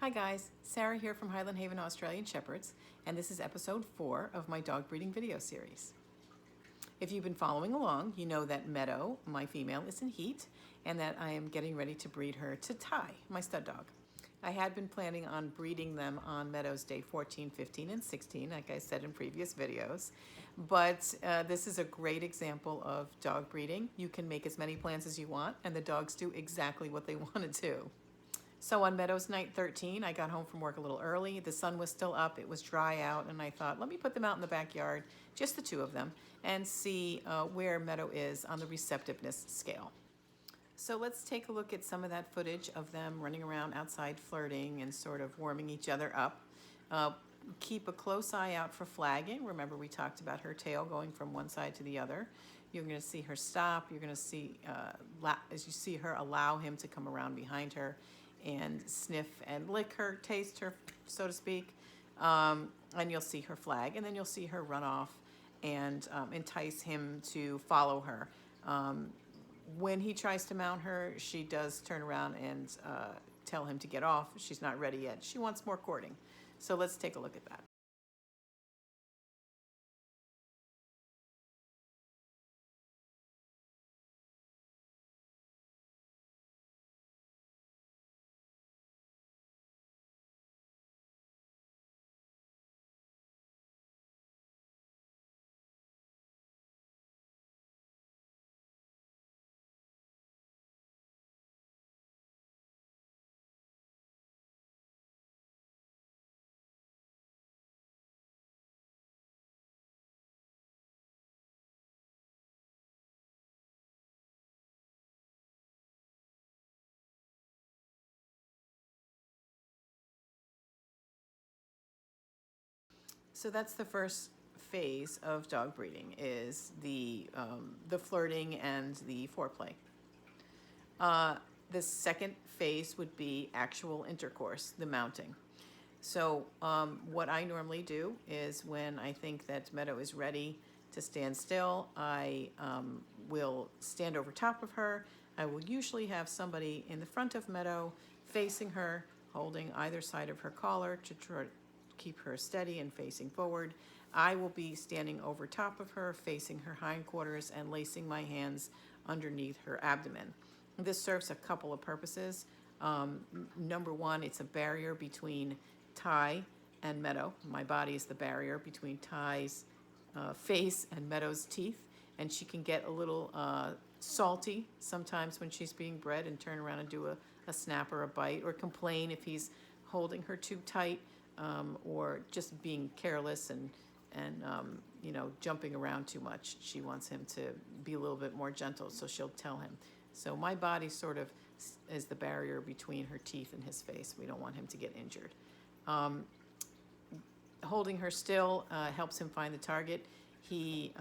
Hi guys, Sarah here from Highland Haven Australian Shepherds, and this is episode 4 of my dog breeding video series. If you've been following along, you know that Meadow, my female, is in heat, and that I am getting ready to breed her to Ty, my stud dog. I had been planning on breeding them on Meadow's day 14, 15, and 16, like I said in previous videos. But this is a great example of dog breeding. You can make as many plans as you want, and the dogs do exactly what they want to do. So on Meadow's night 13, I got home from work a little early. The sun was still up, it was dry out, and I thought, let me put them out in the backyard, just the two of them, and see where Meadow is on the receptiveness scale. So let's take a look at some of that footage of them running around outside flirting and sort of warming each other up. Keep a close eye out for flagging. Remember, we talked about her tail going from one side to the other. You're going to see her stop. You're going to see, as you see her, allow him to come around behind her and sniff and lick her, taste her, so to speak. And you'll see her flag, and then you'll see her run off and entice him to follow her. When he tries to mount her, she does turn around and tell him to get off. She's not ready yet. She wants more courting. So let's take a look at that. So that's the first phase of dog breeding, is the flirting and the foreplay. The second phase would be actual intercourse, the mounting. So what I normally do is, when I think that Meadow is ready to stand still, I will stand over top of her. I will usually have somebody in the front of Meadow facing her, holding either side of her collar to try to keep her steady and facing forward. I will be standing over top of her, facing her hindquarters and lacing my hands underneath her abdomen. This serves a couple of purposes. Number one, it's a barrier between Ty and Meadow. My body is the barrier between Ty's face and Meadow's teeth, and she can get a little salty sometimes when she's being bred and turn around and do a snap or a bite, or complain if he's holding her too tight, or just being careless and you know, jumping around too much. She wants him to be a little bit more gentle, so she'll tell him. So my body sort of is the barrier between her teeth and his face. We don't want him to get injured. Holding her still helps him find the target. He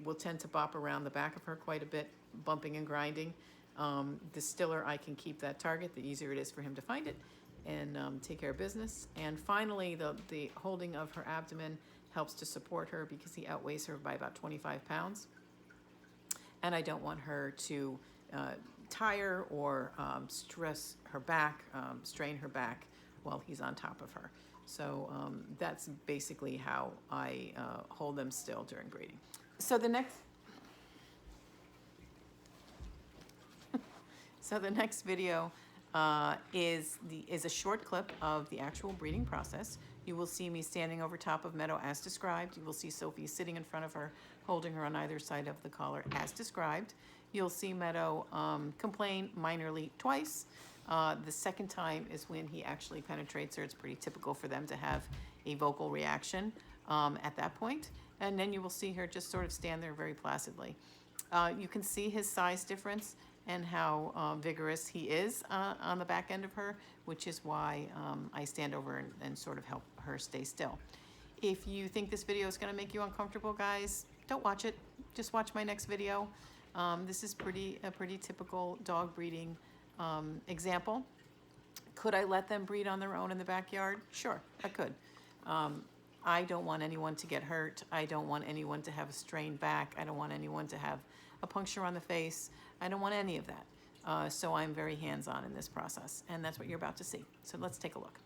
will tend to bop around the back of her quite a bit, bumping and grinding. The stiller I can keep that target, the easier it is for him to find it and take care of business. And finally, the holding of her abdomen helps to support her, because he outweighs her by about 25 pounds. And I don't want her to tire or stress her back, strain her back while he's on top of her. So that's basically how I hold them still during breeding. So the next video is a short clip of the actual breeding process. You will see me standing over top of Meadow as described. You will see Sophie sitting in front of her, holding her on either side of the collar as described. You'll see Meadow complain minorly twice. The second time is when he actually penetrates her. It's pretty typical for them to have a vocal reaction at that point. And then you will see her just sort of stand there very placidly. You can see his size difference and how vigorous he is on the back end of her, which is why I stand over and sort of help her stay still. If you think this video is going to make you uncomfortable, guys, don't watch it. Just watch my next video. This is a pretty typical dog breeding example. Could I let them breed on their own in the backyard? Sure, I could. I don't want anyone to get hurt. I don't want anyone to have a strained back. I don't want anyone to have a puncture on the face. I don't want any of that. So I'm very hands-on in this process, and that's what you're about to see. So let's take a look.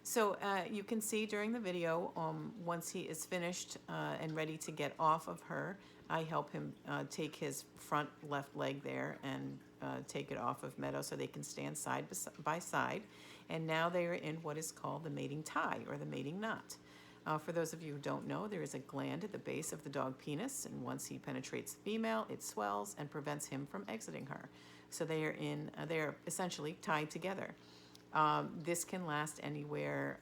So you can see during the video, once he is finished and ready to get off of her, I help him take his front left leg there and take it off of Meadow so they can stand side by side. And now they are in what is called the mating tie or the mating knot. For those of you who don't know, there is a gland at the base of the dog penis, and once he penetrates the female, it swells and prevents him from exiting her. So they are essentially tied together. This can last anywhere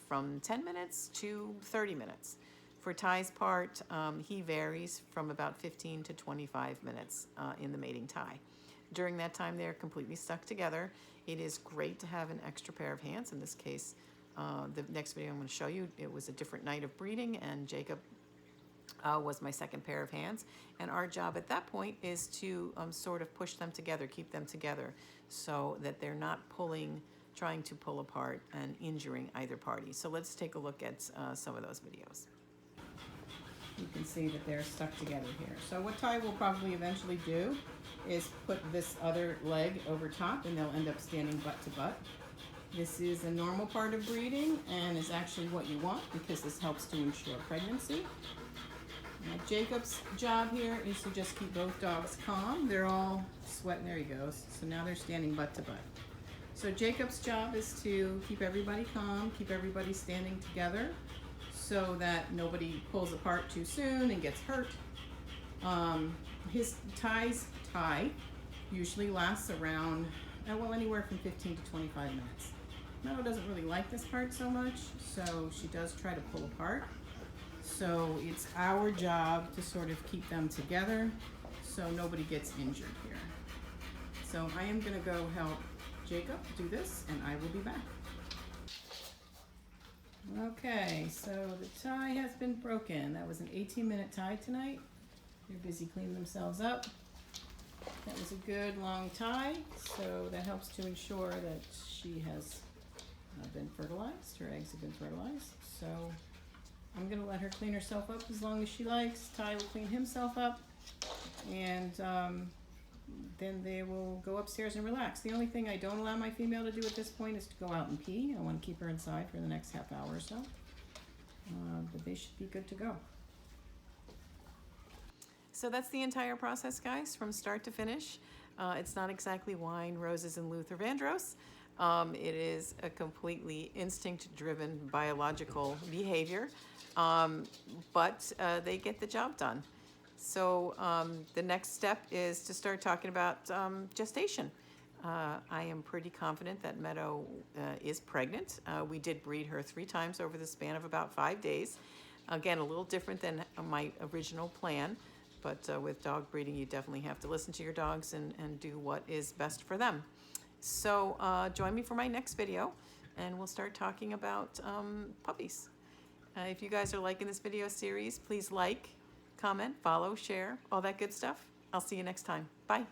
from 10 minutes to 30 minutes. For Ty's part, he varies from about 15 to 25 minutes in the mating tie. During that time, they're completely stuck together. It is great to have an extra pair of hands. In this case, the next video I'm going to show you, it was a different night of breeding, and Jacob was my second pair of hands. And our job at that point is to sort of push them together, keep them together, so that they're not trying to pull apart and injuring either party. So let's take a look at some of those videos. You can see that they're stuck together here. So what Ty will probably eventually do is put this other leg over top, and they'll end up standing butt to butt. This is a normal part of breeding and is actually what you want because this helps to ensure pregnancy. Now, Jacob's job here is to just keep both dogs calm. They're all sweating. There he goes. So now they're standing butt to butt. So Jacob's job is to keep everybody calm, keep everybody standing together so that nobody pulls apart too soon and gets hurt. His tie usually lasts around, anywhere from 15 to 25 minutes. Meadow doesn't really like this part so much, so she does try to pull apart. So it's our job to sort of keep them together so nobody gets injured here. So I am gonna go help Jacob do this, and I will be back. Okay, so the tie has been broken. That was an 18-minute tie tonight. They're busy cleaning themselves up. That was a good long tie, so that helps to ensure that she has been fertilized. Her eggs have been fertilized. So I'm gonna let her clean herself up as long as she likes. Ty will clean himself up, and then they will go upstairs and relax. The only thing I don't allow my female to do at this point is to go out and pee. I want to keep her inside for the next half hour or so. But they should be good to go. So that's the entire process, guys, from start to finish. It's not exactly wine, roses, and Luther Vandross. It is a completely instinct-driven biological behavior, but they get the job done. So the next step is to start talking about gestation. I am pretty confident that Meadow is pregnant. We did breed her 3 times over the span of about 5 days. Again, a little different than my original plan, but with dog breeding, you definitely have to listen to your dogs and do what is best for them. So join me for my next video, and we'll start talking about puppies. If you guys are liking this video series, please like, comment, follow, share, all that good stuff. I'll see you next time. Bye.